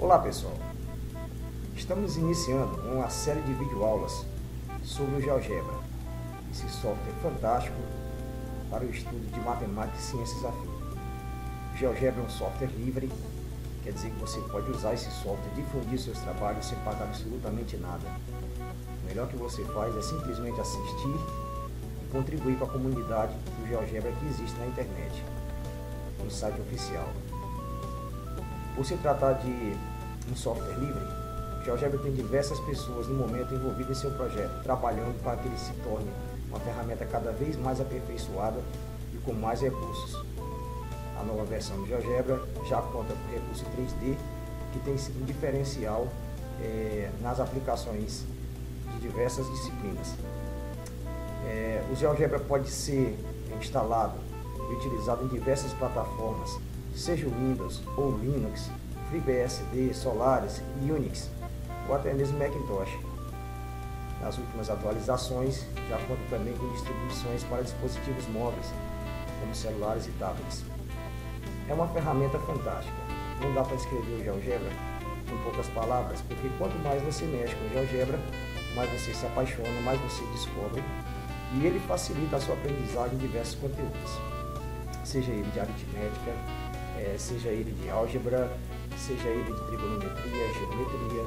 Olá pessoal, estamos iniciando uma série de videoaulas sobre o GeoGebra, esse software fantástico para o estudo de matemática e ciências afins. O GeoGebra é um software livre, quer dizer que você pode usar esse software e difundir seus trabalhos sem pagar absolutamente nada. O melhor que você faz é simplesmente assistir e contribuir com a comunidade do GeoGebra que existe na internet, no site oficial. Por se tratar de um software livre, o GeoGebra tem diversas pessoas no momento envolvidas em seu projeto, trabalhando para que ele se torne uma ferramenta cada vez mais aperfeiçoada e com mais recursos. A nova versão do GeoGebra já conta com recurso 3D, que tem sido um diferencial nas aplicações de diversas disciplinas. O GeoGebra pode ser instalado e utilizado em diversas plataformas, seja o Windows ou Linux, FreeBSD, Solaris, Unix ou até mesmo Macintosh. Nas últimas atualizações já conta também com distribuições para dispositivos móveis, como celulares e tablets. É uma ferramenta fantástica. Não dá para escrever o GeoGebra em poucas palavras, porque quanto mais você mexe com o GeoGebra, mais você se apaixona, mais você descobre, e ele facilita a sua aprendizagem em diversos conteúdos, seja ele de aritmética, seja ele de álgebra, seja ele de trigonometria, geometria,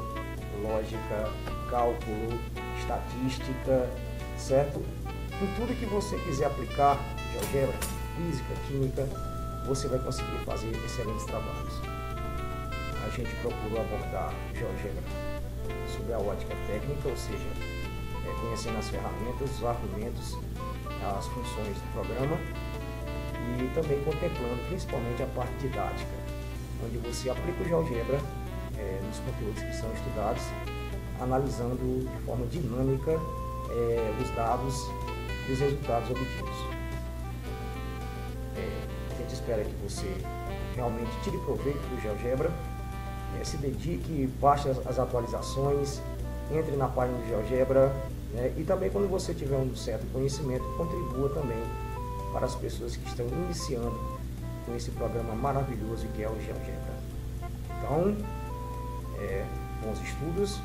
lógica, cálculo, estatística, certo? Em tudo que você quiser aplicar GeoGebra, física, química, você vai conseguir fazer excelentes trabalhos. A gente procurou abordar GeoGebra sob a ótica técnica, ou seja, conhecendo as ferramentas, os argumentos, as funções do programa, e também contemplando principalmente a parte didática, onde você aplica o GeoGebra nos conteúdos que são estudados, analisando de forma dinâmica os dados e os resultados obtidos. A gente espera que você realmente tire proveito do GeoGebra, se dedique, baixe as atualizações, entre na página do GeoGebra, e também quando você tiver um certo conhecimento, contribua também para as pessoas que estão iniciando com esse programa maravilhoso que é o GeoGebra. Então, bons estudos,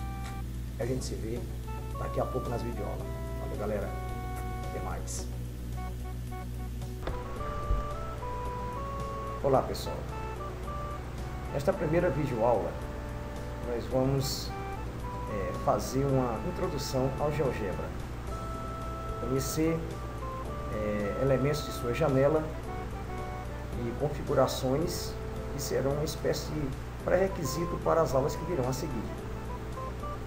a gente se vê daqui a pouco nas videoaulas. Valeu, galera, até mais. Olá pessoal, nesta primeira videoaula nós vamos fazer uma introdução ao GeoGebra, conhecer elementos de sua janela e configurações que serão uma espécie de pré-requisito para as aulas que virão a seguir.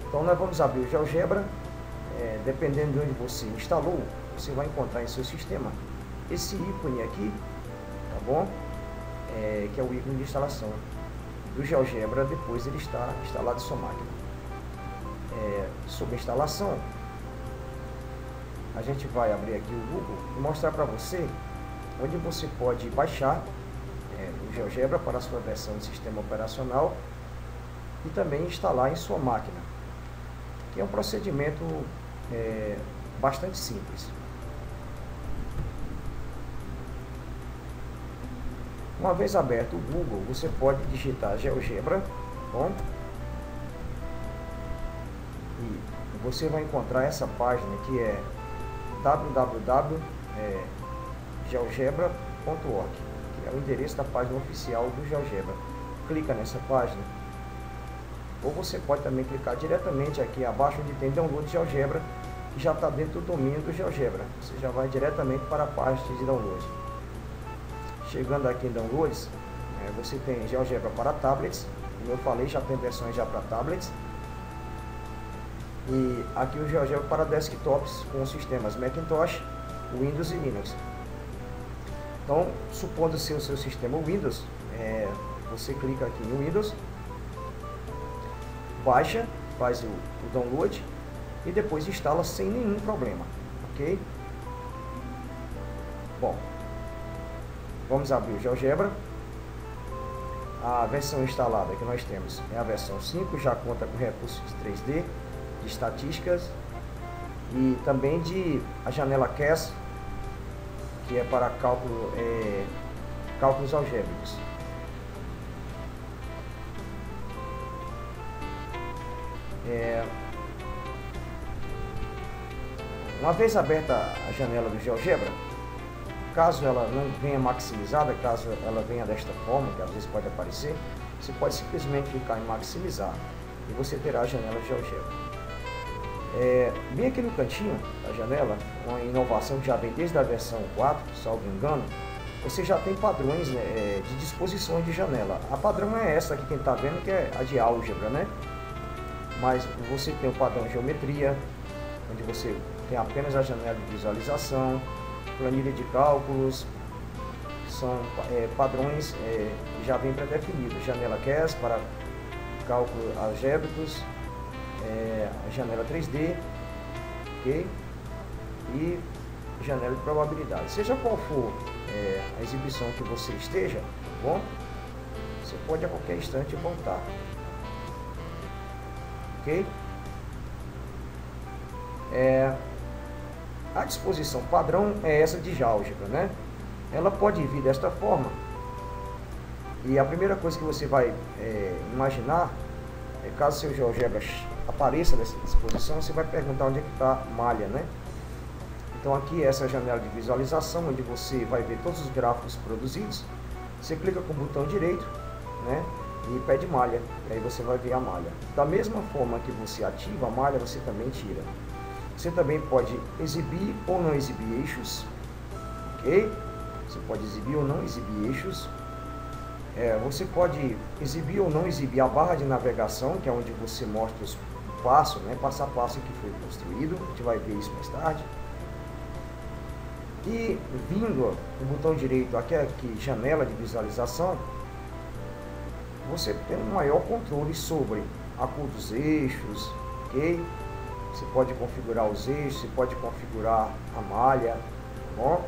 Então nós vamos abrir o GeoGebra, dependendo de onde você instalou, você vai encontrar em seu sistema esse ícone aqui, tá bom? Que é o ícone de instalação do GeoGebra depois ele está instalado em sua máquina. Sobre a instalação, a gente vai abrir aqui o Google e mostrar para você onde você pode baixar o GeoGebra para a sua versão de sistema operacional e também instalar em sua máquina, que é um procedimento bastante simples. Uma vez aberto o Google, você pode digitar GeoGebra, bom? E você vai encontrar essa página que é www.geogebra.org, que é o endereço da página oficial do GeoGebra. Clica nessa página, ou você pode também clicar diretamente aqui abaixo onde tem download GeoGebra, que já está dentro do domínio do GeoGebra. Você já vai diretamente para a página de download. Chegando aqui em downloads, você tem GeoGebra para tablets, como eu falei, já tem versões já para tablets. E aqui o GeoGebra para desktops com os sistemas Macintosh, Windows e Linux. Então, supondo ser o seu sistema Windows, você clica aqui no Windows, baixa, faz o download e depois instala sem nenhum problema, ok? Bom, vamos abrir o GeoGebra. A versão instalada que nós temos é a versão 5, já conta com recursos 3D, de estatísticas e também de a janela CAS, que é para cálculos algébricos. Uma vez aberta a janela do GeoGebra, caso ela não venha maximizada, caso ela venha desta forma, que às vezes pode aparecer, você pode simplesmente clicar em maximizar e você terá a janela de GeoGebra. Bem aqui no cantinho da janela, uma inovação que já vem desde a versão 4, salvo engano, você já tem padrões, né, de disposições de janela. A padrão é essa aqui, quem está vendo, que é a de álgebra, né? Mas você tem o padrão geometria, onde você tem apenas a janela de visualização, planilha de cálculos, são padrões que já vem pré-definidos. Janela CAS para cálculos algébricos, a janela 3D, ok? E janela de probabilidade. Seja qual for a exibição que você esteja, tá bom? Você pode a qualquer instante voltar, ok? A disposição padrão é essa de álgebra, né? Ela pode vir desta forma. E a primeira coisa que você vai imaginar é, caso seu GeoGebra apareça nessa disposição, você vai perguntar onde é que está a malha, né? Então aqui é essa janela de visualização, onde você vai ver todos os gráficos produzidos. Você clica com o botão direito, né? E pede malha, e aí você vai ver a malha. Da mesma forma que você ativa a malha, você também tira. Você também pode exibir ou não exibir eixos, ok? Você pode exibir ou não exibir eixos. Você pode exibir ou não exibir a barra de navegação, que é onde você mostra os passos, né? Passo a passo que foi construído. A gente vai ver isso mais tarde. E vindo no botão direito aqui, janela de visualização, você tem um maior controle sobre a cor dos eixos, ok? Você pode configurar os eixos, você pode configurar a malha, tá bom?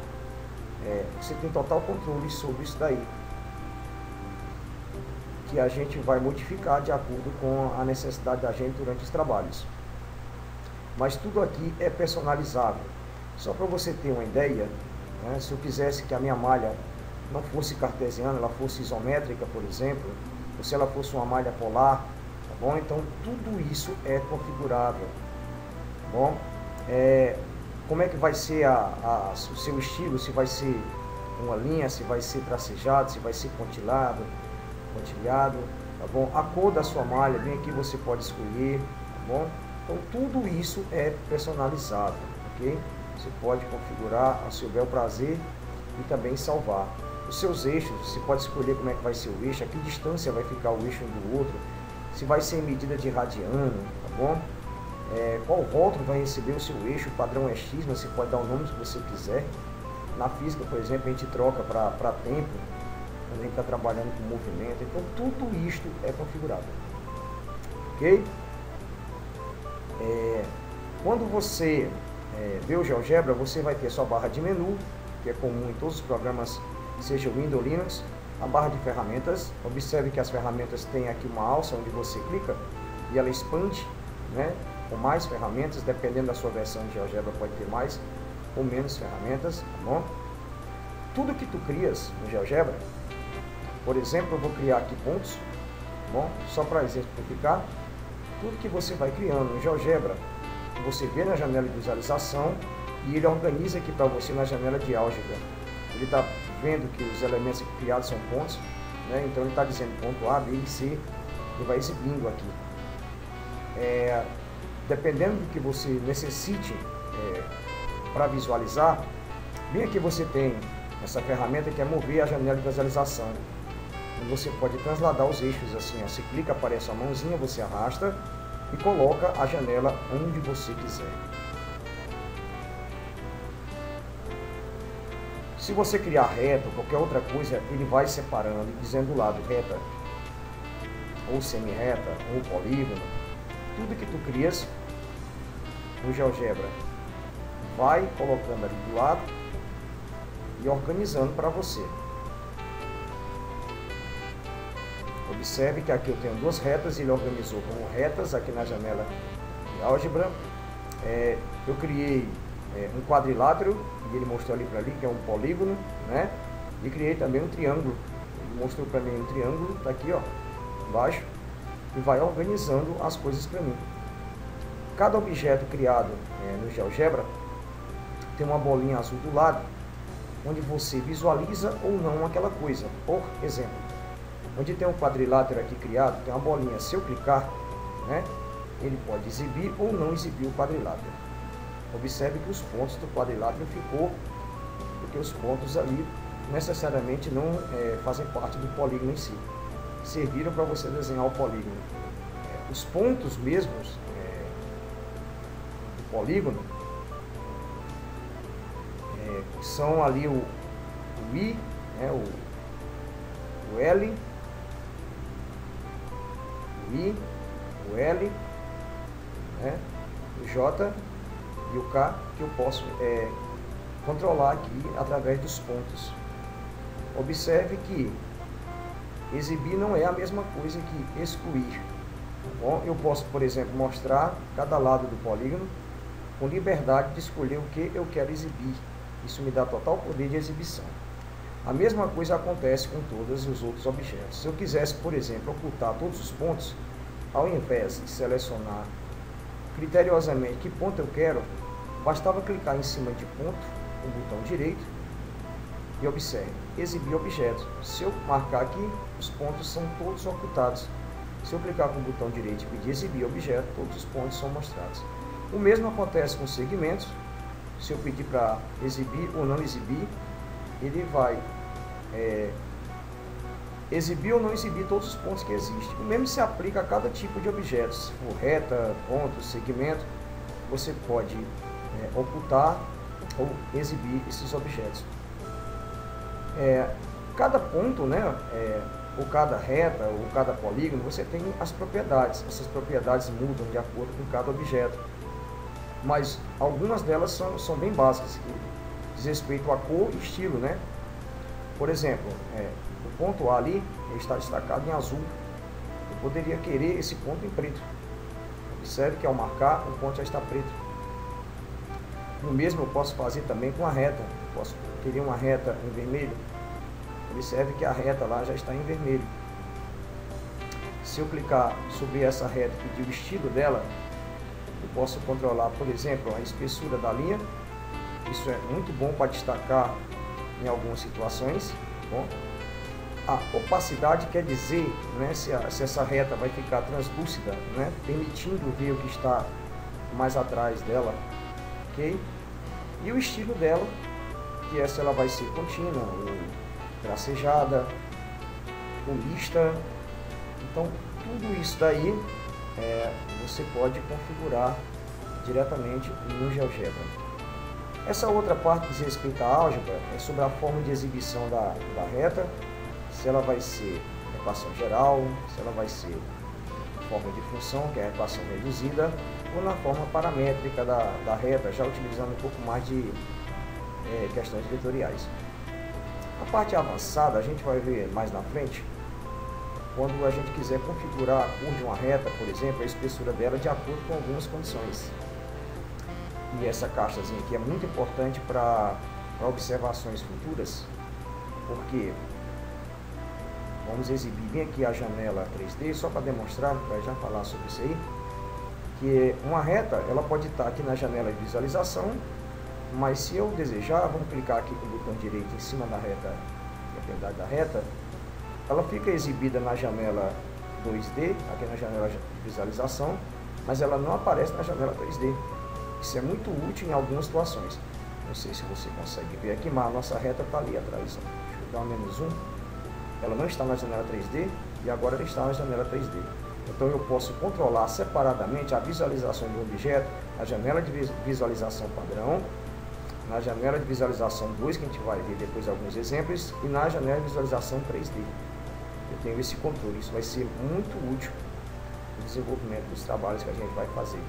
Você tem total controle sobre isso daí, que a gente vai modificar de acordo com a necessidade da gente durante os trabalhos. Mas tudo aqui é personalizável. Só para você ter uma ideia, né, se eu quisesse que a minha malha não fosse cartesiana, ela fosse isométrica, por exemplo, ou se ela fosse uma malha polar, tá bom? Então tudo isso é configurável. Bom, como é que vai ser o seu estilo? Se vai ser uma linha, se vai ser tracejado, se vai ser pontilhado, tá bom? A cor da sua malha, bem aqui você pode escolher, tá bom? Então tudo isso é personalizável, ok? Você pode configurar ao seu bel prazer e também salvar. Os seus eixos, você pode escolher como é que vai ser o eixo, a que distância vai ficar o eixo um do outro, se vai ser em medida de radiano, tá bom? Qual rótulo vai receber o seu eixo, o padrão é X, mas você pode dar o nome que você quiser. Na física, por exemplo, a gente troca para tempo, quando a gente está trabalhando com movimento. Então tudo isto é configurável, ok? Quando você vê o GeoGebra, você vai ter sua barra de menu, que é comum em todos os programas, seja Windows ou Linux. A barra de ferramentas, observe que as ferramentas têm aqui uma alça onde você clica e ela expande, né, com mais ferramentas. Dependendo da sua versão de GeoGebra, pode ter mais ou menos ferramentas, tá bom? Tudo que tu crias no GeoGebra, por exemplo, eu vou criar aqui pontos, tá bom? Só para exemplificar, tudo que você vai criando no GeoGebra, você vê na janela de visualização e ele organiza aqui para você na janela de álgebra. Ele está vendo que os elementos criados são pontos, né? Então ele está dizendo ponto A, B e C, e vai exibindo aqui. Dependendo do que você necessite para visualizar, bem aqui você tem essa ferramenta que é mover a janela de visualização. E você pode transladar os eixos assim, ó. Você clica, aparece a mãozinha, você arrasta e coloca a janela onde você quiser. Se você criar reta ou qualquer outra coisa, ele vai separando, dizendo do lado reta, ou semi-reta, ou polígono. Tudo que tu crias no GeoGebra vai colocando ali do lado e organizando para você. Observe que aqui eu tenho duas retas, ele organizou como retas aqui na janela de álgebra. Eu criei um quadrilátero e ele mostrou ali para ali que é um polígono, né? E criei também um triângulo. Ele mostrou para mim um triângulo, tá aqui, ó, embaixo, e vai organizando as coisas para mim. Cada objeto criado no GeoGebra tem uma bolinha azul do lado, onde você visualiza ou não aquela coisa. Por exemplo, onde tem um quadrilátero aqui criado, tem uma bolinha. Se eu clicar, né, ele pode exibir ou não exibir o quadrilátero. Observe que os pontos do quadrilátero ficou, porque os pontos ali necessariamente não fazem parte do polígono em si. Serviram para você desenhar o polígono. Os pontos mesmos do polígono são ali o I, o L, o I, o L, o J e o K, que eu posso controlar aqui através dos pontos. Observe que exibir não é a mesma coisa que excluir. Bom, eu posso, por exemplo, mostrar cada lado do polígono com liberdade de escolher o que eu quero exibir. Isso me dá total poder de exibição. A mesma coisa acontece com todos os outros objetos. Se eu quisesse, por exemplo, ocultar todos os pontos, ao invés de selecionar criteriosamente que ponto eu quero, bastava clicar em cima de ponto, com o botão direito, e observe, exibir objeto. Se eu marcar aqui, os pontos são todos ocultados. Se eu clicar com o botão direito e pedir exibir objeto, todos os pontos são mostrados. O mesmo acontece com segmentos. Se eu pedir para exibir ou não exibir, ele vai exibir ou não exibir todos os pontos que existem. O mesmo se aplica a cada tipo de objeto. Se for reta, ponto, segmento, você pode ocultar ou exibir esses objetos. Cada ponto, ou cada reta, ou cada polígono, você tem as propriedades. Essas propriedades mudam de acordo com cada objeto. Mas algumas delas são bem básicas, que diz respeito à cor e estilo, né? Por exemplo, o ponto A ali está destacado em azul. Eu poderia querer esse ponto em preto. Observe que ao marcar, o ponto já está preto. O mesmo eu posso fazer também com a reta. Posso querer uma reta em vermelho. Observe que a reta lá já está em vermelho. Se eu clicar sobre essa reta e pedir o estilo dela, eu posso controlar, por exemplo, a espessura da linha. Isso é muito bom para destacar em algumas situações. Bom, a opacidade quer dizer, se essa reta vai ficar translúcida, permitindo ver o que está mais atrás dela, ok? E o estilo dela, que se ela vai ser contínua, ou tracejada, ou lista. Então, tudo isso daí você pode configurar diretamente no GeoGebra. Essa outra parte que diz respeito à álgebra é sobre a forma de exibição da reta, se ela vai ser equação geral, se ela vai ser forma de função, que é a equação reduzida, ou na forma paramétrica da reta, já utilizando um pouco mais de questões vetoriais. A parte avançada a gente vai ver mais na frente, quando a gente quiser configurar a cor de uma reta, por exemplo, a espessura dela de acordo com algumas condições. E essa caixazinha aqui é muito importante para observações futuras, porque vamos exibir bem aqui a janela 3D, só para demonstrar, para já falar sobre isso aí, que uma reta, ela pode estar aqui na janela de visualização, mas se eu desejar, vamos clicar aqui com o botão direito em cima da reta, propriedade da reta, ela fica exibida na janela 2D, aqui na janela de visualização, mas ela não aparece na janela 3D. Isso é muito útil em algumas situações. Não sei se você consegue ver aqui, mas a nossa reta está ali atrás. Deixa eu dar um menos um. Ela não está na janela 3D e agora ela está na janela 3D. Então eu posso controlar separadamente a visualização de um objeto na janela de visualização padrão, na janela de visualização 2, que a gente vai ver depois alguns exemplos, e na janela de visualização 3D. Eu tenho esse controle. Isso vai ser muito útil no desenvolvimento dos trabalhos que a gente vai fazer.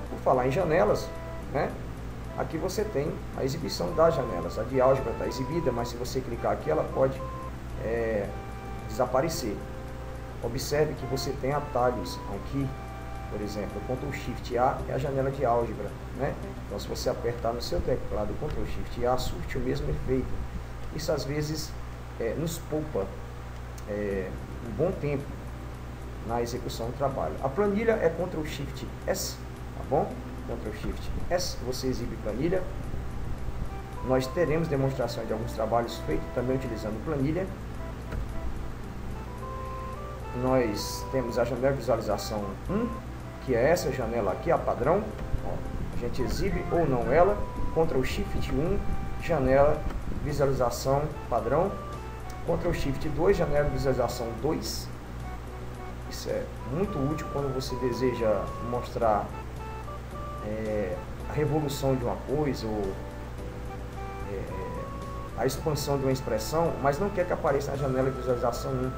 Por falar em janelas, aqui você tem a exibição das janelas. A de álgebra está exibida, mas se você clicar aqui, ela pode desaparecer. Observe que você tem atalhos aqui, por exemplo, Ctrl Shift A é a janela de álgebra, Então, se você apertar no seu teclado Ctrl Shift A, surte o mesmo efeito. Isso às vezes nos poupa um bom tempo na execução do trabalho. A planilha é Ctrl Shift S, tá bom? Ctrl Shift S, você exibe planilha. Nós teremos demonstração de alguns trabalhos feitos também utilizando planilha. Nós temos a janela de visualização 1, que é essa janela aqui, a padrão. Ó, a gente exibe ou não ela, Ctrl Shift 1, janela visualização padrão, Ctrl Shift 2, janela de visualização 2. Isso é muito útil quando você deseja mostrar a revolução de uma coisa ou a expansão de uma expressão, mas não quer que apareça na janela de visualização 1,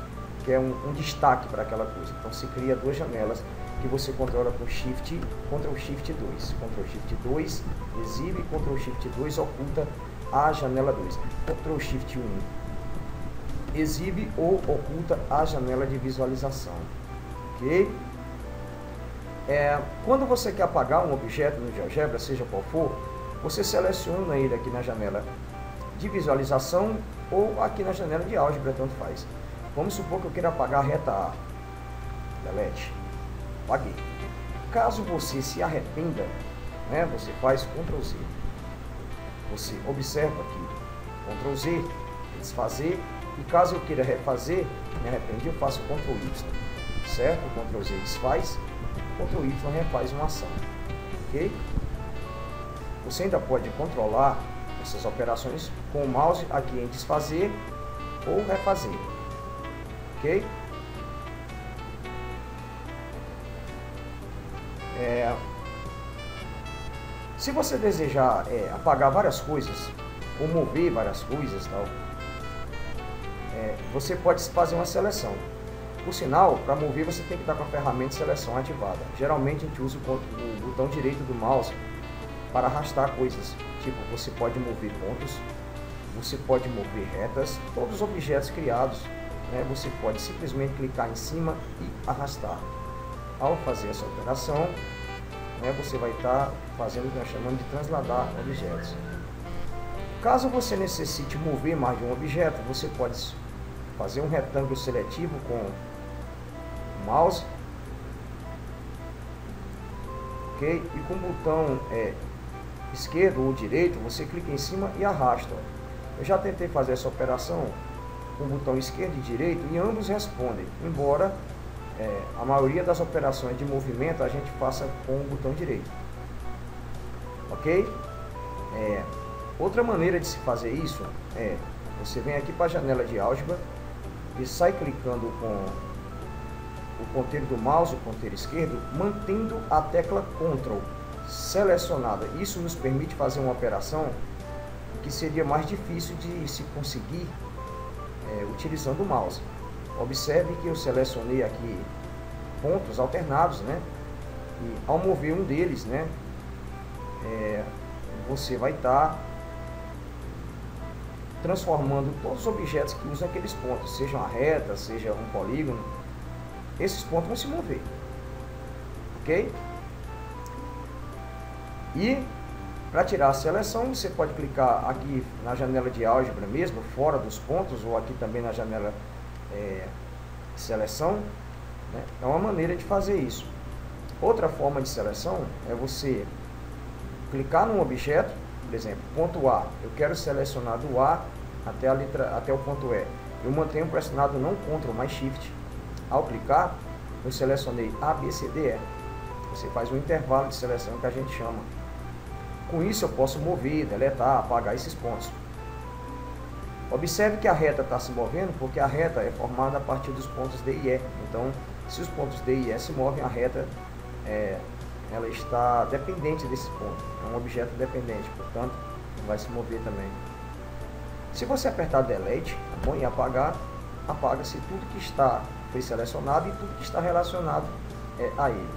que é um destaque para aquela coisa. Então se cria duas janelas que você controla com Shift, Ctrl Shift 2. Ctrl Shift 2 exibe, Ctrl Shift 2 oculta a janela 2. Ctrl Shift 1 exibe ou oculta a janela de visualização. Ok? Quando você quer apagar um objeto no GeoGebra, seja qual for, você seleciona ele aqui na janela de visualização ou aqui na janela de álgebra, tanto faz. Vamos supor que eu queira apagar a reta A. Delete. Apaguei. Caso você se arrependa, né, você faz Ctrl Z. Você observa aqui, Ctrl Z, desfazer. E caso eu queira refazer, me arrependi, eu faço Ctrl Y. Certo? Ctrl Z desfaz, Ctrl Y refaz uma ação. Ok? Você ainda pode controlar essas operações com o mouse aqui em desfazer ou refazer. Ok? Se você desejar apagar várias coisas ou mover várias coisas, tal, você pode fazer uma seleção. Por sinal, para mover você tem que estar com a ferramenta de seleção ativada. Geralmente a gente usa o botão direito do mouse para arrastar coisas. Tipo, você pode mover pontos, você pode mover retas, todos os objetos criados, né, você pode simplesmente clicar em cima e arrastar. Ao fazer essa operação, né, você vai estar fazendo o que nós chamamos de transladar objetos. Caso você necessite mover mais de um objeto, você pode fazer um retângulo seletivo com o mouse, ok? E com o botão esquerdo ou direito, você clica em cima e arrasta. Eu já tentei fazer essa operação com o botão esquerdo e direito e ambos respondem, embora a maioria das operações de movimento a gente faça com o botão direito. Ok? Outra maneira de se fazer isso é você vem aqui para a janela de álgebra e sai clicando com o ponteiro do mouse, o ponteiro esquerdo, mantendo a tecla Ctrl selecionada. Isso nos permite fazer uma operação que seria mais difícil de se conseguir utilizando o mouse. Observe que eu selecionei aqui pontos alternados, né? E ao mover um deles, né, você vai estar transformando todos os objetos que usam aqueles pontos, seja uma reta, seja um polígono, esses pontos vão se mover, ok? E para tirar a seleção, você pode clicar aqui na janela de álgebra mesmo, fora dos pontos, ou aqui também na janela seleção, né? É uma maneira de fazer isso. Outra forma de seleção é você clicar num objeto, por exemplo, ponto A, eu quero selecionar do A até o ponto E. Eu mantenho pressionado não Ctrl, mas Shift. Ao clicar, eu selecionei A, B, C, D, E. Você faz um intervalo de seleção que a gente chama. Com isso eu posso mover, deletar, apagar esses pontos. Observe que a reta está se movendo porque a reta é formada a partir dos pontos D e E. Então, se os pontos D e E se movem, a reta ela está dependente desse ponto. É um objeto dependente, portanto, vai se mover também. Se você apertar Delete, tá bom, e apagar, apaga-se tudo que foi selecionado e tudo que está relacionado a ele.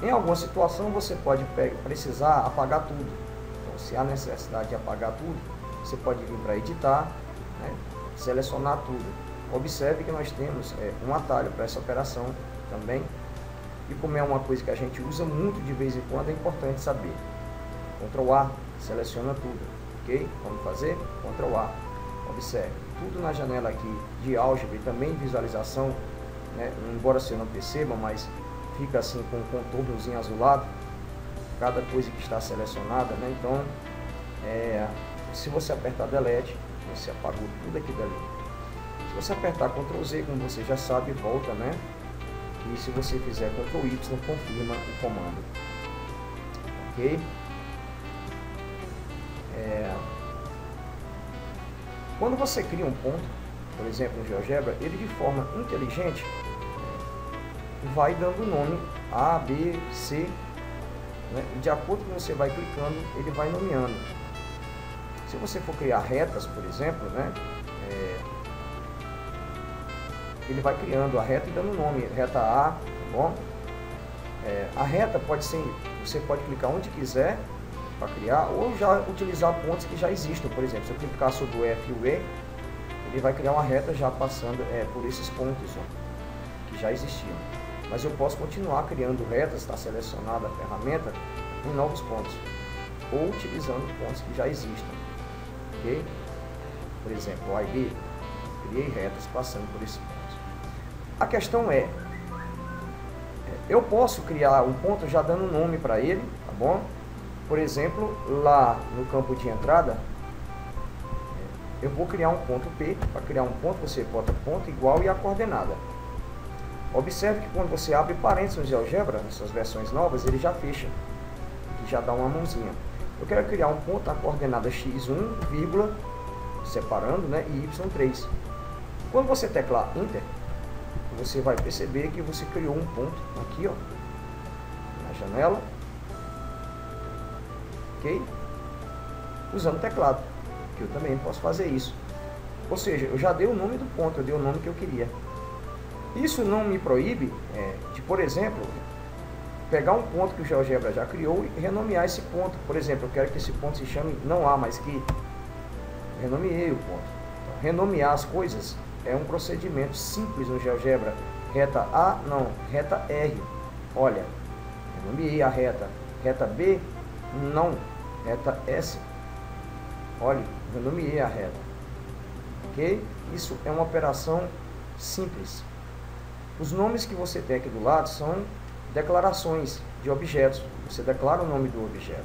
Em alguma situação você pode precisar apagar tudo. Então, se há necessidade de apagar tudo, você pode vir para editar, né, selecionar tudo. Observe que nós temos um atalho para essa operação também. E como é uma coisa que a gente usa muito de vez em quando, é importante saber. Ctrl A, seleciona tudo, ok? Vamos fazer? Ctrl A. Observe, tudo na janela aqui de álgebra e também visualização, né? Embora você não perceba, mas fica assim com um contornozinho azulado. cada coisa que está selecionada, né? Então, se você apertar Delete, você apagou tudo aqui dali. Se você apertar Ctrl Z, como você já sabe, volta, né? E se você fizer Ctrl Y, confirma o comando. Ok? Quando você cria um ponto, por exemplo, no GeoGebra, ele de forma inteligente vai dando nome A, B, C, né? De acordo com que você vai clicando, ele vai nomeando. Se você for criar retas, por exemplo, né? Ele vai criando a reta e dando nome, reta A, tá bom? A reta pode ser, você pode clicar onde quiser para criar, ou já utilizar pontos que já existem. Por exemplo, se eu clicar sobre o F e o E, ele vai criar uma reta já passando por esses pontos, ó, que já existiam. Mas eu posso continuar criando retas, está selecionada a ferramenta, em novos pontos, ou utilizando pontos que já existem. Ok? Por exemplo, o AB, criei retas passando por esses pontos. A questão eu posso criar um ponto já dando nome para ele, tá bom? Por exemplo, lá no campo de entrada, eu vou criar um ponto P. Para criar um ponto, você bota ponto igual e a coordenada. Observe que quando você abre parênteses no GeoGebra, nessas versões novas, ele já fecha, e já dá uma mãozinha. Eu quero criar um ponto na coordenada x1, vírgula, separando, né, e y3. Quando você teclar Enter, você vai perceber que você criou um ponto aqui, ó, na janela, ok? Usando o teclado, que eu também posso fazer isso. Ou seja, eu já dei o nome do ponto, eu dei o nome que eu queria. Isso não me proíbe de, por exemplo, pegar um ponto que o GeoGebra já criou e renomear esse ponto. Por exemplo, eu quero que esse ponto se chame não A, mas que. Renomeei o ponto. Então, renomear as coisas é um procedimento simples no GeoGebra. Reta A, não, reta R. Olha, renomeei a reta. Reta B, não, reta S. Olha, renomeei a reta. Ok? Isso é uma operação simples. Os nomes que você tem aqui do lado são declarações de objetos. Você declara o nome do objeto.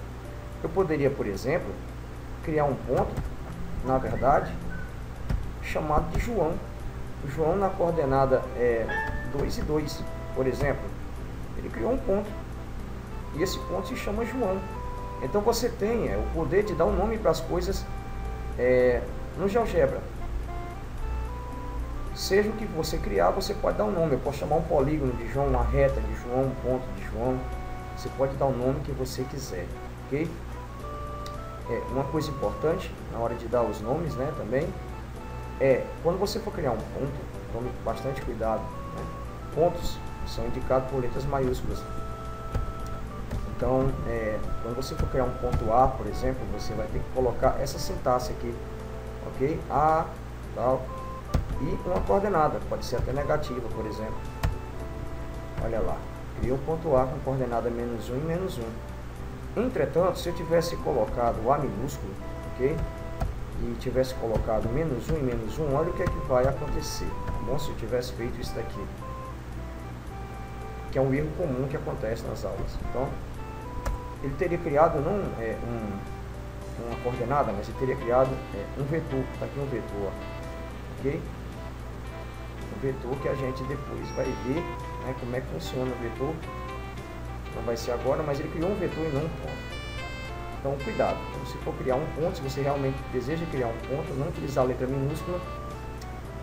Eu poderia, por exemplo, criar um ponto, na verdade, chamado de João. O João na coordenada 2 e 2, por exemplo. Ele criou um ponto. E esse ponto se chama João. Então você tem o poder de dar um nome para as coisas no GeoGebra. Seja o que você criar, você pode dar um nome. Eu posso chamar um polígono de João, uma reta de João, um ponto de João. Você pode dar o nome que você quiser, ok? Uma coisa importante na hora de dar os nomes, né, também, quando você for criar um ponto, tome bastante cuidado, né? Pontos são indicados por letras maiúsculas. Então, quando você for criar um ponto A, por exemplo, você vai ter que colocar essa sintaxe aqui, ok? A, tal, e uma coordenada, pode ser até negativa, por exemplo. Olha lá, criei um ponto A com coordenada -1 e -1. Entretanto, se eu tivesse colocado o A minúsculo, ok? E tivesse colocado -1 e -1, olha o que é que vai acontecer, tá bom? Se eu tivesse feito isso daqui, que é um erro comum que acontece nas aulas. Então, ele teria criado não uma coordenada, mas ele teria criado um vetor. Está aqui um vetor, ok? Um vetor que a gente depois vai ver, né, como é que funciona o vetor. Não vai ser agora, mas ele criou um vetor e não um ponto. Então, cuidado. Então, se for criar um ponto, se você realmente deseja criar um ponto, não utilizar a letra minúscula,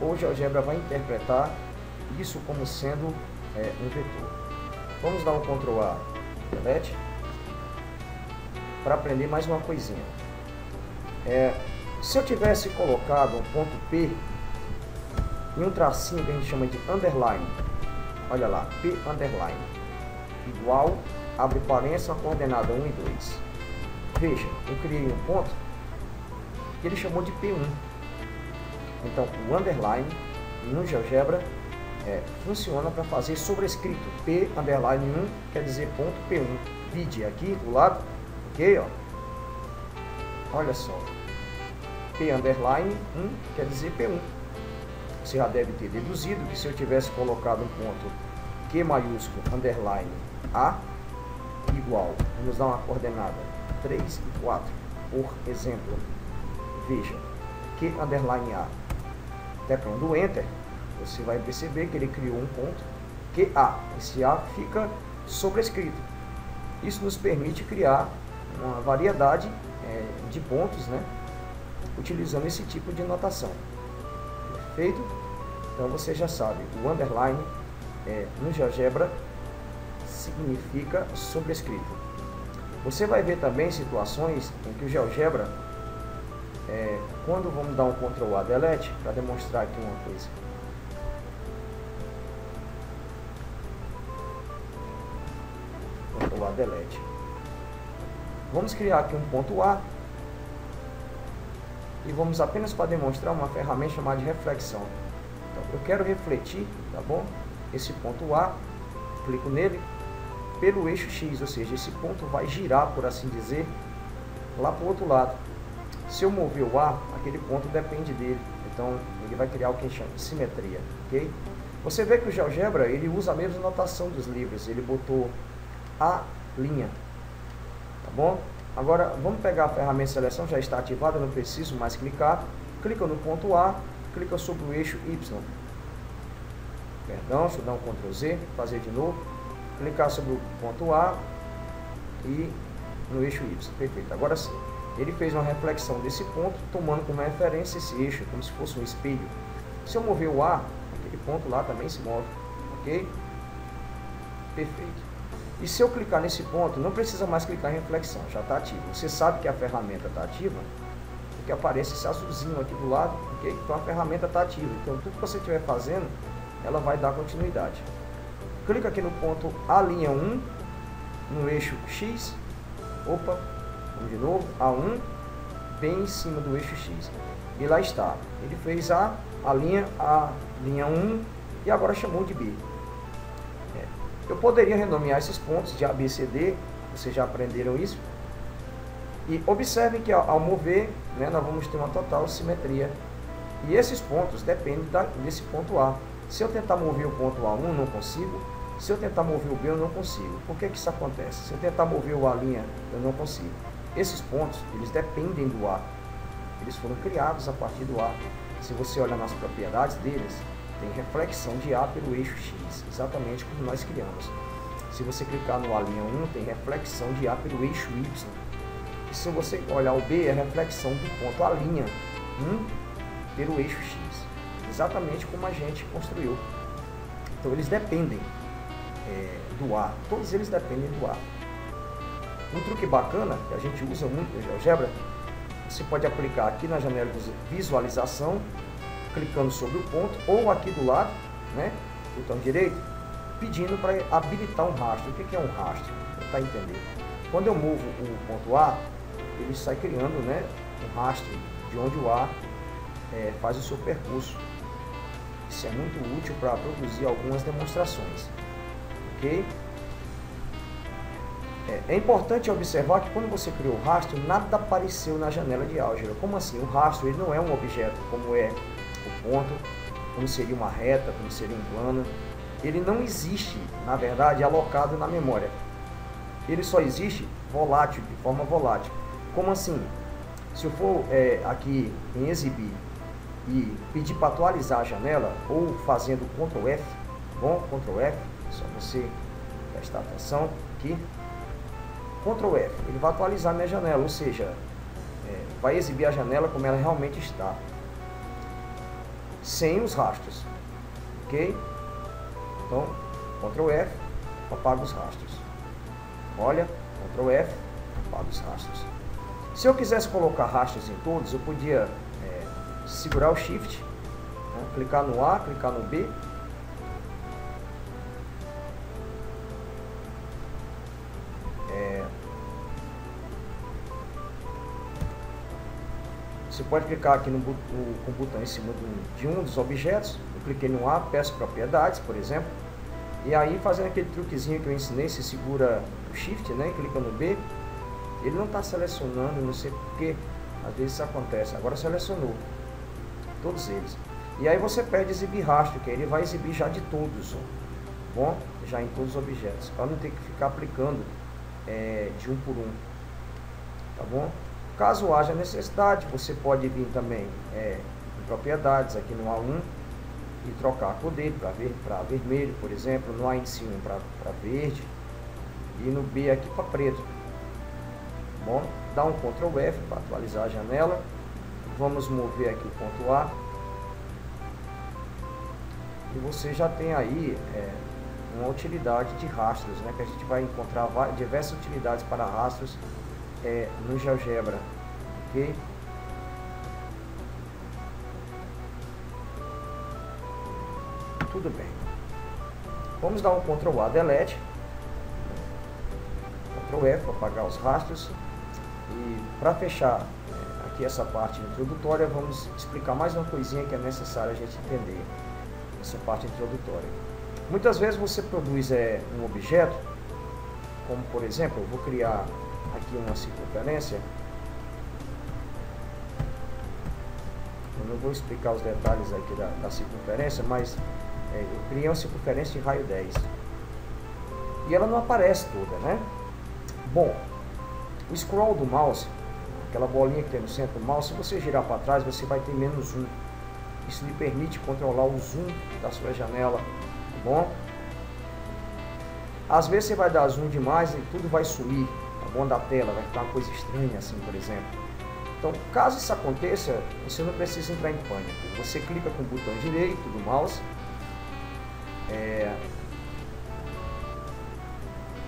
o GeoGebra vai interpretar isso como sendo um vetor. Vamos dar um Ctrl A, Delete, para aprender mais uma coisinha. Se eu tivesse colocado um ponto P e um tracinho que a gente chama de underline, olha lá, P underline, igual, abre parênteses, a coordenada 1 e 2. Veja, eu criei um ponto que ele chamou de P1. Então, o underline no GeoGebra funciona para fazer sobrescrito. P underline 1 quer dizer ponto P1. Vide aqui do lado, ok? Ó. Olha só, P underline 1 quer dizer P1. Você já deve ter deduzido que se eu tivesse colocado um ponto Q maiúsculo underline A individual nos dá uma coordenada 3 e 4, por exemplo, veja, Q underline A, teclando Enter, você vai perceber que ele criou um ponto QA. Esse A fica sobrescrito. Isso nos permite criar uma variedade de pontos, né, utilizando esse tipo de notação. Perfeito? Então você já sabe, o underline no GeoGebra significa sobrescrito. Você vai ver também situações em que o GeoGebra, quando vamos dar um Ctrl A Delete, para demonstrar aqui uma coisa. Ctrl A Delete. Vamos criar aqui um ponto A e vamos apenas para demonstrar uma ferramenta chamada de reflexão. Então, eu quero refletir, tá bom? Esse ponto A, clico nele pelo eixo X, ou seja, esse ponto vai girar, por assim dizer, lá para o outro lado. Se eu mover o A, aquele ponto depende dele, então ele vai criar o que a gente chama de simetria, ok? Você vê que o GeoGebra, ele usa a mesma notação dos livros, ele botou A linha, tá bom? Agora, vamos pegar a ferramenta de seleção, já está ativada, não preciso mais clicar. Clica no ponto A, clica sobre o eixo Y. Perdão, deixa eu dar um Ctrl Z, fazer de novo. Clicar sobre o ponto A e no eixo Y. Perfeito. Agora sim, ele fez uma reflexão desse ponto, tomando como referência esse eixo, como se fosse um espelho. Se eu mover o A, aquele ponto lá também se move. Ok? Perfeito. E se eu clicar nesse ponto, não precisa mais clicar em reflexão, já está ativo. Você sabe que a ferramenta está ativa, porque aparece esse azulzinho aqui do lado, ok? Então a ferramenta está ativa. Então tudo que você estiver fazendo, ela vai dar continuidade. Clica aqui no ponto A'1, no eixo X. Opa, vamos de novo, A1, bem em cima do eixo X. E lá está. Ele fez a linha 1 e agora chamou de B. Eu poderia renomear esses pontos de A, B, C, D, vocês já aprenderam isso. E observem que ao mover, né, nós vamos ter uma total simetria. E esses pontos dependem desse ponto A. Se eu tentar mover o ponto A1, não consigo. Se eu tentar mover o B, eu não consigo. Por que isso acontece? Se eu tentar mover o A', eu não consigo. Esses pontos, eles dependem do A. Eles foram criados a partir do A. Se você olhar nas propriedades deles, tem reflexão de A pelo eixo X, exatamente como nós criamos. Se você clicar no A'1, tem reflexão de A pelo eixo Y. E se você olhar o B, é reflexão do ponto A'1 pelo eixo X. Exatamente como a gente construiu. Então eles dependem do A. Todos eles dependem do A. Um truque bacana, que a gente usa muito no GeoGebra, você pode aplicar aqui na janela de visualização, clicando sobre o ponto, ou aqui do lado, né, botão direito, pedindo para habilitar um rastro. O que é um rastro? Para entender. Quando eu movo o ponto A, ele sai criando, né, um rastro de onde o A faz o seu percurso. Isso é muito útil para produzir algumas demonstrações. Ok? É importante observar que quando você criou o rastro, nada apareceu na janela de álgebra. Como assim? O rastro ele não é um objeto, como é o ponto, como seria uma reta, como seria um plano. Ele não existe, na verdade, alocado na memória. Ele só existe volátil, de forma volátil. Como assim? Se eu for aqui em exibir e pedir para atualizar a janela, ou fazendo Ctrl F, bom, Ctrl F, só você prestar atenção aqui, Ctrl F, ele vai atualizar a minha janela, ou seja, vai exibir a janela como ela realmente está, sem os rastros, ok? Então, Ctrl F, apaga os rastros. Olha, Ctrl F, apaga os rastros. Se eu quisesse colocar rastros em todos, eu podia segurar o Shift, né, clicar no A, clicar no B, você pode clicar aqui com o botão em cima de um dos objetos. Eu cliquei no A, peço propriedades, por exemplo, e aí fazendo aquele truquezinho que eu ensinei, você segura o Shift, né, e clica no B, ele não está selecionando, não sei porquê, às vezes isso acontece. Agora selecionou todos eles. E aí você pede exibir rastro, que aí ele vai exibir já de todos, ó, bom, já em todos os objetos, para não ter que ficar aplicando de 1 por 1, tá bom? Caso haja necessidade, você pode vir também em propriedades aqui no A1 e trocar a cor dele para vermelho, por exemplo, no A índice 1 para verde e no B aqui para preto. Tá bom? Dá um Ctrl F para atualizar a janela. Vamos mover aqui o ponto A. E você já tem aí uma utilidade de rastros, né, que a gente vai encontrar diversas utilidades para rastros no GeoGebra, ok? Tudo bem. Vamos dar um Ctrl A Delete, Ctrl F para apagar os rastros. E para fechar aqui essa parte introdutória, vamos explicar mais uma coisinha que é necessária a gente entender. Essa parte introdutória. Muitas vezes você produz um objeto, como por exemplo, eu vou criar aqui uma circunferência. Eu não vou explicar os detalhes aqui da circunferência, mas eu criei uma circunferência de raio 10. E ela não aparece toda, né? Bom, o scroll do mouse, aquela bolinha que tem no centro do mouse, se você girar para trás, você vai ter -1. Isso lhe permite controlar o zoom da sua janela, tá bom? Às vezes você vai dar zoom demais e tudo vai sumir, tá bom, da tela, vai ficar uma coisa estranha assim, por exemplo. Então, caso isso aconteça, você não precisa entrar em pânico. Você clica com o botão direito do mouse,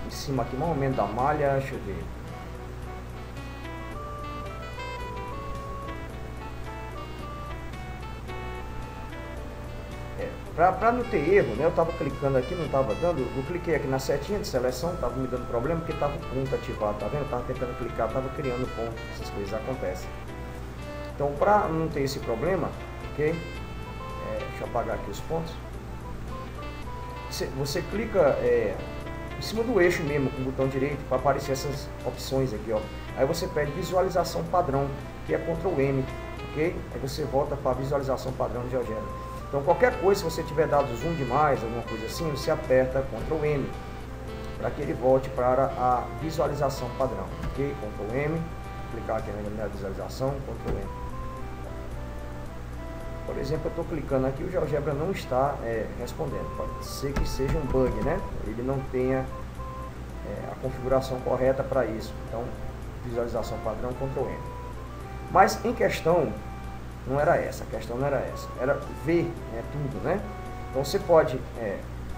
em cima aqui, mais ou menos da malha, deixa eu ver. Para não ter erro, né, eu estava clicando aqui, não estava dando, eu cliquei aqui na setinha de seleção, estava me dando problema porque estava o ponto ativado, tá vendo? Estava tentando clicar, estava criando ponto, essas coisas acontecem. Então, para não ter esse problema, ok? Deixa eu apagar aqui os pontos. Você clica em cima do eixo mesmo, com o botão direito, para aparecer essas opções aqui, ó. Aí você pede visualização padrão, que é Ctrl M, ok? Aí você volta para a visualização padrão do GeoGebra. Então, qualquer coisa, se você tiver dado zoom demais, alguma coisa assim, você aperta Ctrl M, para que ele volte para a visualização padrão, ok? Ctrl M, clicar aqui na visualização, Ctrl M. Por exemplo, eu estou clicando aqui, o GeoGebra não está respondendo. Pode ser que seja um bug, né? Ele não tenha a configuração correta para isso. Então, visualização padrão, Ctrl M. Mas em questão, não era essa, a questão não era essa, era ver tudo, né? Então você pode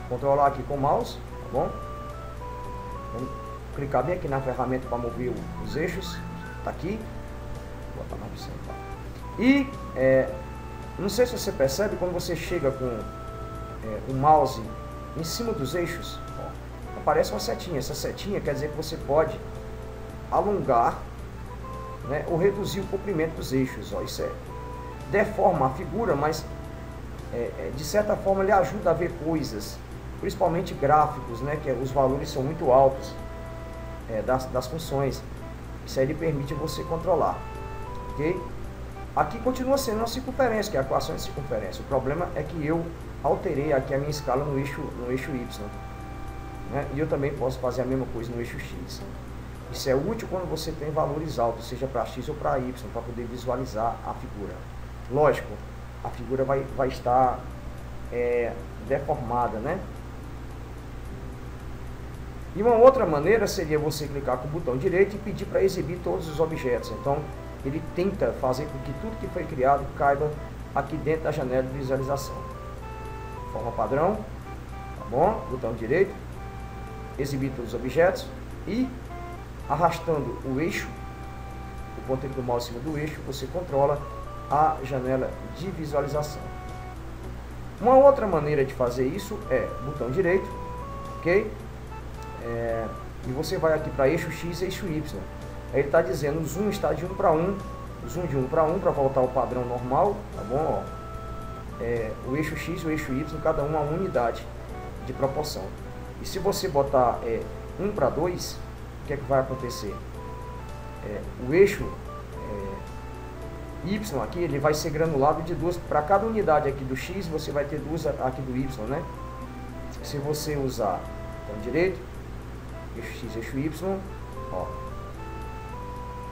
controlar aqui com o mouse, tá bom? Então, clicar bem aqui na ferramenta para mover os eixos, tá aqui, vou botar mais para cima, tá? E não sei se você percebe, quando você chega com o mouse em cima dos eixos, ó, aparece uma setinha. Essa setinha quer dizer que você pode alongar, né, ou reduzir o comprimento dos eixos, ó. Isso deforma a figura, mas de certa forma ele ajuda a ver coisas, principalmente gráficos, né, que os valores são muito altos das funções. Isso aí ele permite você controlar, ok? Aqui continua sendo uma circunferência, que é a equação de circunferência. O problema é que eu alterei aqui a minha escala no eixo Y, né? E eu também posso fazer a mesma coisa no eixo X. Isso é útil quando você tem valores altos, seja para X ou para Y, para poder visualizar a figura. Lógico, a figura vai estar deformada, né? E uma outra maneira seria você clicar com o botão direito e pedir para exibir todos os objetos. Então, ele tenta fazer com que tudo que foi criado caiba aqui dentro da janela de visualização. Forma padrão, tá bom? Botão direito, exibir todos os objetos e arrastando o eixo, o ponteiro do mouse em cima do eixo, você controla a janela de visualização. Uma outra maneira de fazer isso é botão direito, ok? E você vai aqui para eixo X e eixo Y. Aí ele está dizendo o zoom está de 1 para 1, o zoom de 1 para 1 para voltar ao padrão normal, tá bom? Ó, o eixo X e o eixo Y, cada um a uma unidade de proporção. E se você botar 1 para 2, o que é que vai acontecer? O eixo Y aqui, ele vai ser granulado de duas, para cada unidade aqui do X, você vai ter duas aqui do Y, né? Se você usar botão direito, eixo X, eixo Y, Ó,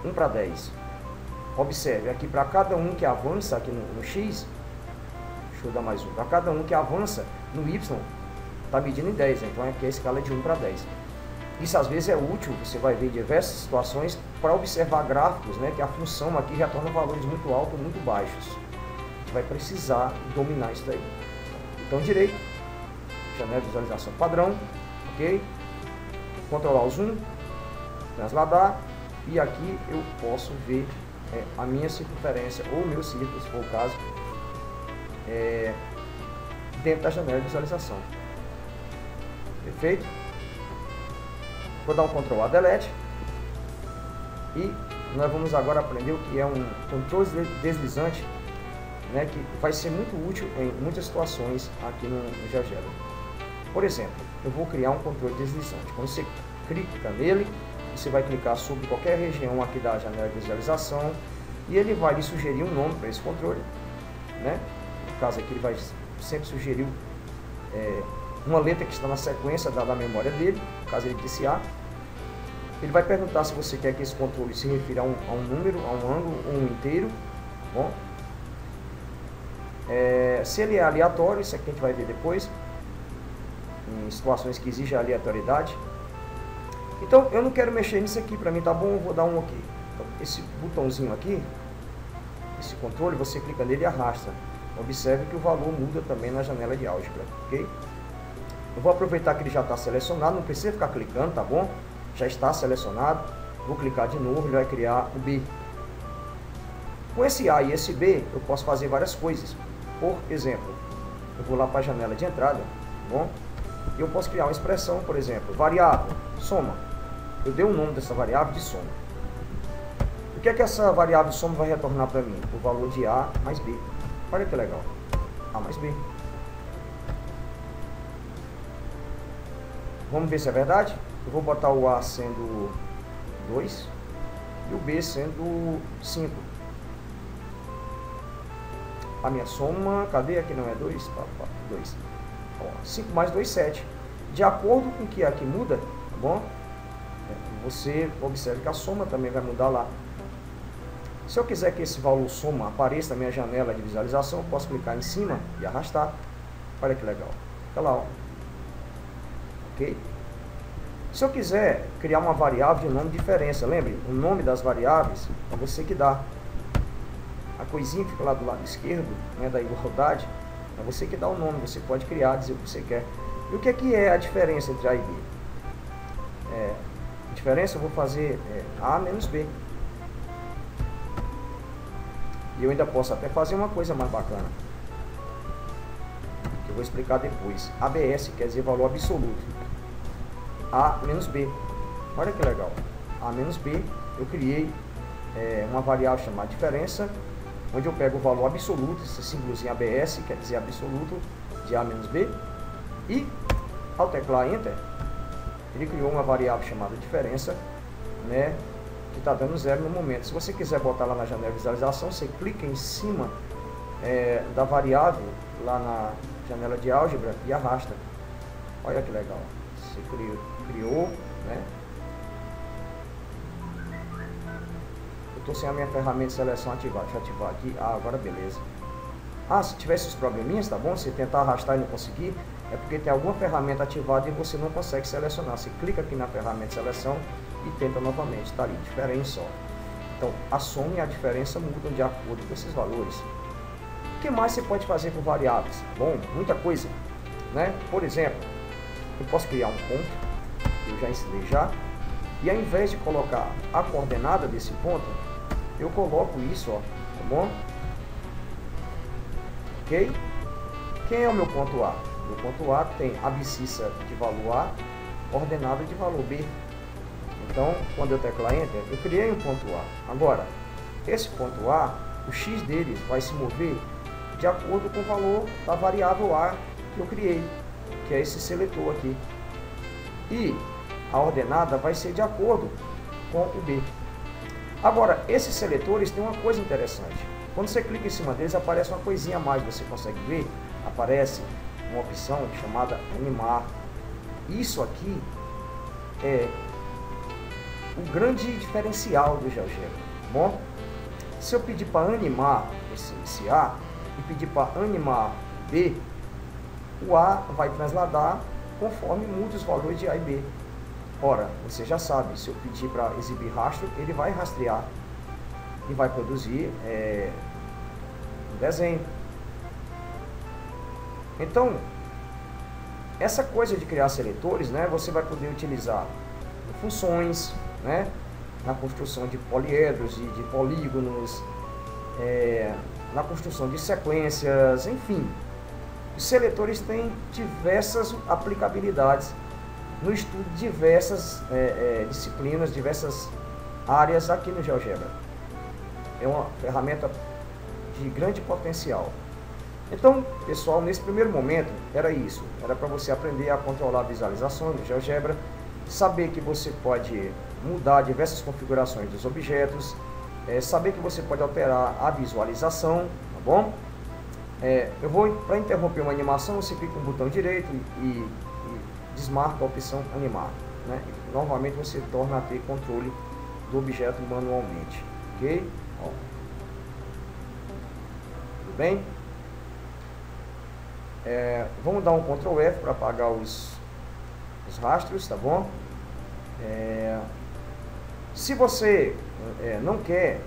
1 para 10. Observe, aqui para cada um que avança aqui no X, deixa eu dar mais um, para cada um que avança no Y, está medindo em 10, então aqui a escala é de 1 para 10. Isso às vezes é útil, você vai ver em diversas situações, para observar gráficos, né, que a função aqui retorna valores muito altos ou muito baixos. Você vai precisar dominar isso daí. Então direito, janela de visualização padrão, ok? Controlar o zoom, transladar, e aqui eu posso ver a minha circunferência ou o meu círculo, se for o caso, dentro da janela de visualização. Perfeito? Vou dar um Ctrl A Delete e nós vamos agora aprender o que é um controle deslizante, né, que vai ser muito útil em muitas situações aqui no GeoGebra. Por exemplo, eu vou criar um controle deslizante. Quando você clica nele, você vai clicar sobre qualquer região aqui da janela de visualização e ele vai lhe sugerir um nome para esse controle, né? No caso aqui ele vai sempre sugerir uma letra que está na sequência da memória dele, no caso ele disse A. Ele vai perguntar se você quer que esse controle se refira a um número, a um ângulo ou um inteiro. Bom, se ele é aleatório, isso aqui a gente vai ver depois, em situações que exigem aleatoriedade. Então eu não quero mexer nisso aqui, para mim tá bom, eu vou dar um OK. Então, esse botãozinho aqui, esse controle, você clica nele e arrasta. Observe que o valor muda também na janela de álgebra, ok? Eu vou aproveitar que ele já está selecionado, não precisa ficar clicando, tá bom? Já está selecionado. Vou clicar de novo, ele vai criar o B. Com esse A e esse B, eu posso fazer várias coisas. Por exemplo, eu vou lá para a janela de entrada, tá bom? E eu posso criar uma expressão, por exemplo, variável, soma. Eu dei o nome dessa variável de soma. O que é que essa variável soma vai retornar para mim? O valor de A mais B. Olha que legal. A mais B. Vamos ver se é verdade? Eu vou botar o A sendo 2 e o B sendo 5. A minha soma, cadê? Aqui não é 2? 2. 5 mais 2, 7. De acordo com o que aqui muda, tá bom? Você observa que a soma também vai mudar lá. Se eu quiser que esse valor soma apareça na minha janela de visualização, eu posso clicar em cima e arrastar. Olha que legal. Fica lá, ó. Ok? Se eu quiser criar uma variável de nome de diferença, lembre, o nome das variáveis é você que dá. A coisinha que fica lá do lado esquerdo, né, da igualdade, é você que dá o nome, você pode criar, dizer o que você quer. E o que é a diferença entre A e B? A diferença eu vou fazer A menos B. E eu ainda posso até fazer uma coisa mais bacana, que eu vou explicar depois. ABS quer dizer valor absoluto. A menos B. Olha que legal. A menos B, eu criei uma variável chamada diferença, onde eu pego o valor absoluto, esse símbolozinho ABS, quer dizer absoluto, de A menos B, e ao teclar Enter, ele criou uma variável chamada diferença, né, que está dando 0 no momento. Se você quiser botar lá na janela de visualização, você clica em cima da variável, lá na janela de álgebra, e arrasta. Olha que legal. Você criou, né? Eu estou sem a minha ferramenta de seleção ativada. Deixa eu ativar aqui. Ah, agora beleza. Ah, se tiver esses probleminhas, tá bom? Se tentar arrastar e não conseguir, é porque tem alguma ferramenta ativada e você não consegue selecionar. Você clica aqui na ferramenta de seleção e tenta novamente. Está ali, diferente só. Então, a soma e a diferença mudam de acordo com esses valores. O que mais você pode fazer com variáveis? Bom, muita coisa, né? Por exemplo, eu posso criar um ponto, eu já ensinei já, e ao invés de colocar a coordenada desse ponto, eu coloco isso, ó, tá bom? Ok? Quem é o meu ponto A? O meu ponto A tem abscissa de valor A, coordenada de valor B. Então, quando eu teclar Enter, eu criei um ponto A. Agora, esse ponto A, o X dele vai se mover de acordo com o valor da variável A que eu criei, que é esse seletor aqui. E a ordenada vai ser de acordo com o B. Agora, esses seletores têm uma coisa interessante. Quando você clica em cima deles, aparece uma coisinha a mais, você consegue ver? Aparece uma opção chamada animar. Isso aqui é o grande diferencial do GeoGebra, tá bom? Se eu pedir para animar esse A e pedir para animar B, o A vai transladar conforme muda os valores de A e B. Ora, você já sabe, se eu pedir para exibir rastro, ele vai rastrear e vai produzir um desenho. Então, essa coisa de criar seletores, né, você vai poder utilizar em funções, né, na construção de poliedros, de polígonos, na construção de sequências, enfim. Os seletores têm diversas aplicabilidades no estudo de diversas disciplinas, diversas áreas aqui no GeoGebra. É uma ferramenta de grande potencial. Então, pessoal, nesse primeiro momento, era isso. Era para você aprender a controlar a visualização do GeoGebra, saber que você pode mudar diversas configurações dos objetos, saber que você pode alterar a visualização, tá bom? Eu vou, para interromper uma animação, você clica com o botão direito e desmarca a opção animar, né? E, novamente você torna a ter controle do objeto manualmente, ok? Ó. Tudo bem? Vamos dar um Ctrl F para apagar os rastros, tá bom? Se você não quer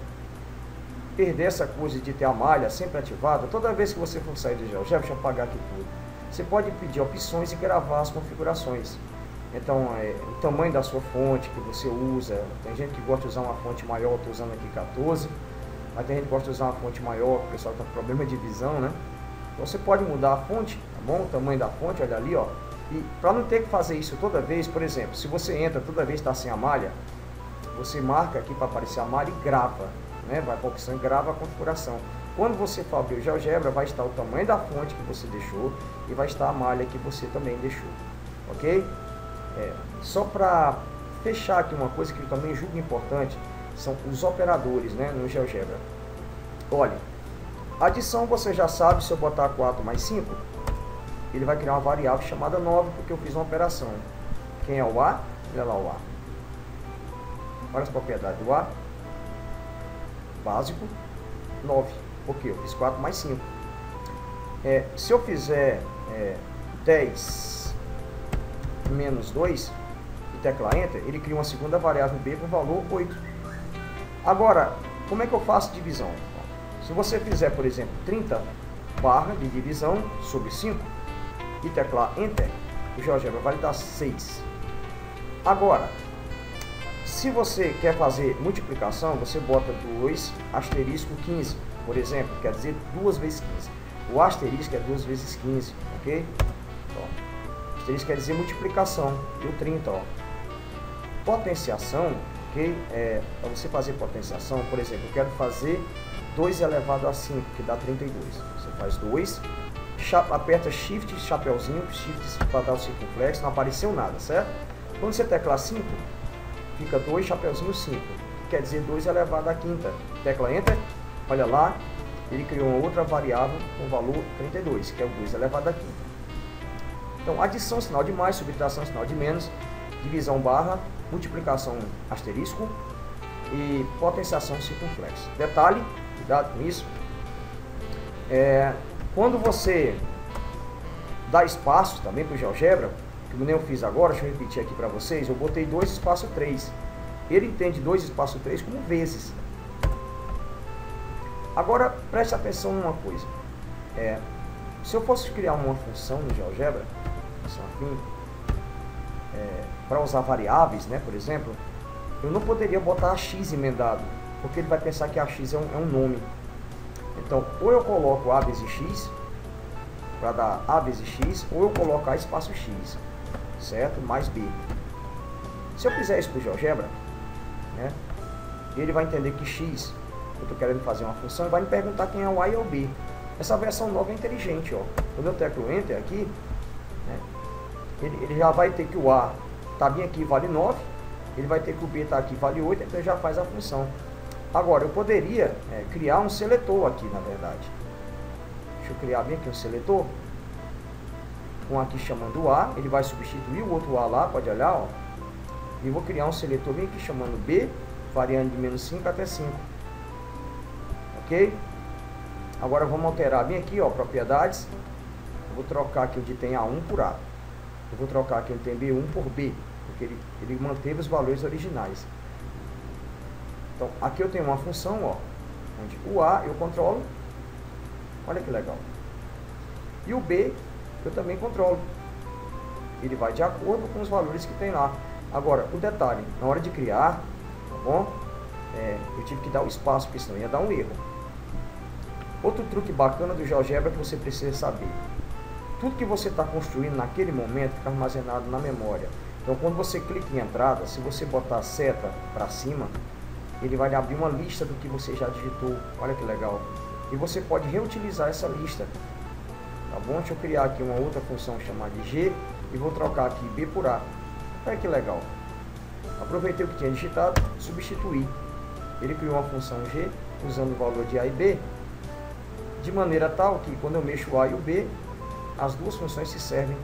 perder essa coisa de ter a malha sempre ativada, toda vez que você for sair do GeoGebra, deixa eu apagar aqui tudo, você pode pedir opções e gravar as configurações. Então, o tamanho da sua fonte que você usa, tem gente que gosta de usar uma fonte maior, eu estou usando aqui 14, mas tem gente que gosta de usar uma fonte maior, o pessoal está com problema de visão, né? Então você pode mudar a fonte, tá bom? O tamanho da fonte, olha ali, ó. E para não ter que fazer isso toda vez, por exemplo, se você entra toda vez que está sem a malha, você marca aqui para aparecer a malha e grava, né? Vai para a opção e grava a configuração. Quando você for abrir o GeoGebra, vai estar o tamanho da fonte que você deixou e vai estar a malha que você também deixou, ok? Só para fechar aqui uma coisa que eu também julgo importante, são os operadores, né, no GeoGebra. Olha, adição você já sabe, se eu botar 4 mais 5, ele vai criar uma variável chamada 9, porque eu fiz uma operação. Quem é o A? Olha lá o A. Olha as propriedades do A. Básico, 9. Porque eu fiz 4 mais 5. Se eu fizer 10 menos 2 e teclar Enter, ele cria uma segunda variável B com valor 8. Agora, como é que eu faço divisão? Se você fizer, por exemplo, 30 barra de divisão sobre 5 e teclar Enter, o GeoGebra vai lhe dar 6. Agora, se você quer fazer multiplicação, você bota 2 asterisco 15, por exemplo, quer dizer 2 vezes 15. O asterisco é 2 vezes 15, ok? Ó, asterisco quer dizer multiplicação, deu 30, ó. Potenciação, ok? Para você fazer potenciação, por exemplo, eu quero fazer 2 elevado a 5, que dá 32. Você faz 2, aperta Shift, chapeuzinho, Shift para dar o circunflexo, não apareceu nada, certo? Quando você teclar 5, fica 2, chapeuzinho 5, quer dizer 2 elevado a quinta. Tecla Enter, olha lá, ele criou uma outra variável com valor 32, que é o 2 elevado a quinta. Então, adição, sinal de mais, subtração, sinal de menos, divisão barra, multiplicação asterisco e potenciação circunflexo. Detalhe, cuidado com isso, quando você dá espaços também para o GeoGebra, que nem eu fiz agora, deixa eu repetir aqui para vocês, eu botei 2 espaço 3. Ele entende 2 espaço 3 como vezes. Agora, preste atenção numa coisa. Se eu fosse criar uma função no GeoGebra, para usar variáveis, né, por exemplo, eu não poderia botar x emendado, porque ele vai pensar que a x é um nome. Então, ou eu coloco a vezes x, para dar a vezes x, ou eu coloco a espaço x, certo? Mais b. Se eu fizer isso para o GeoGebra, né, ele vai entender que x, eu estou querendo fazer uma função, e vai me perguntar quem é o a e o b. Essa versão nova é inteligente, ó. Quando eu teclo Enter aqui, né, ele já vai ter que o a está bem aqui, vale 9, ele vai ter que o b está aqui, vale 8, então ele já faz a função. Agora, eu poderia criar um seletor aqui, na verdade. Deixa eu criar bem aqui um seletor. Um aqui chamando A, ele vai substituir o outro A lá, pode olhar, ó. E vou criar um seletor bem aqui chamando B, variando de menos 5 até 5. Ok? Agora vamos alterar bem aqui, ó, propriedades. Eu vou trocar aqui onde tem A1 por A. Eu vou trocar aqui onde tem B1 por B, porque ele manteve os valores originais. Então, aqui eu tenho uma função, ó, onde o A eu controlo. Olha que legal. E o B eu também controlo. Ele vai de acordo com os valores que tem lá. Agora, o detalhe, na hora de criar, tá bom? Eu tive que dar o espaço, porque senão ia dar um erro. Outro truque bacana do GeoGebra que você precisa saber. Tudo que você está construindo naquele momento fica armazenado na memória. Então, quando você clica em entrada, se você botar a seta para cima, ele vai abrir uma lista do que você já digitou. Olha que legal. E você pode reutilizar essa lista. Tá bom? Deixa eu criar aqui uma outra função chamada de G e vou trocar aqui B por A. Olha que legal. Aproveitei o que tinha digitado, substituí. Ele criou uma função G usando o valor de A e B, de maneira tal que quando eu mexo o A e o B, as duas funções se servem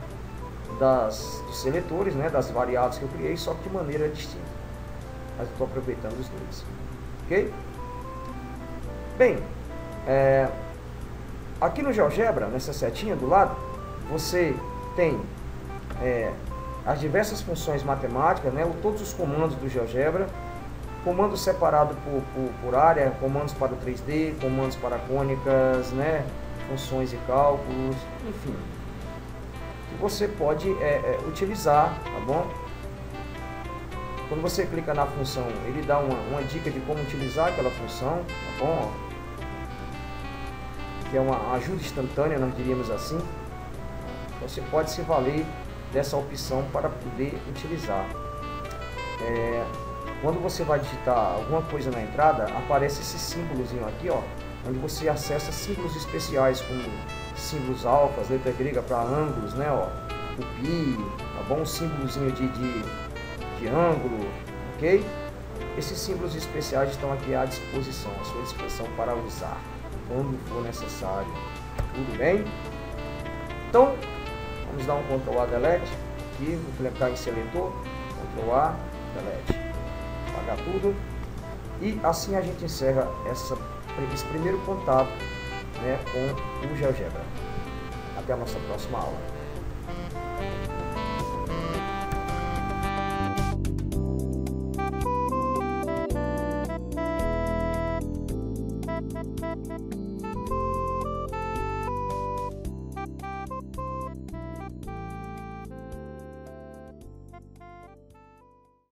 dos seletores, né, das variáveis que eu criei, só que de maneira distinta. Mas eu estou aproveitando os dois. Ok? Bem, aqui no GeoGebra, nessa setinha do lado, você tem as diversas funções matemáticas, né, todos os comandos do GeoGebra, comando separado por área, comandos para o 3D, comandos para cônicas, né, funções e cálculos, enfim, que você pode utilizar, tá bom? Quando você clica na função, ele dá uma dica de como utilizar aquela função, tá bom? Que é uma ajuda instantânea, nós diríamos assim. Você pode se valer dessa opção para poder utilizar. Quando você vai digitar alguma coisa na entrada, aparece esse símbolozinho aqui, ó, onde você acessa símbolos especiais, como símbolos alfas, letra grega para ângulos, né, ó, o pi, tá bom? Um símbolozinho de ângulo, ok? Esses símbolos especiais estão aqui à disposição, à sua disposição para usar quando for necessário. Tudo bem? Então, vamos dar um Ctrl A Delete aqui, vou clicar em seletor, Ctrl A Delete, apagar tudo, e assim a gente encerra esse primeiro contato, né, com o GeoGebra. Até a nossa próxima aula.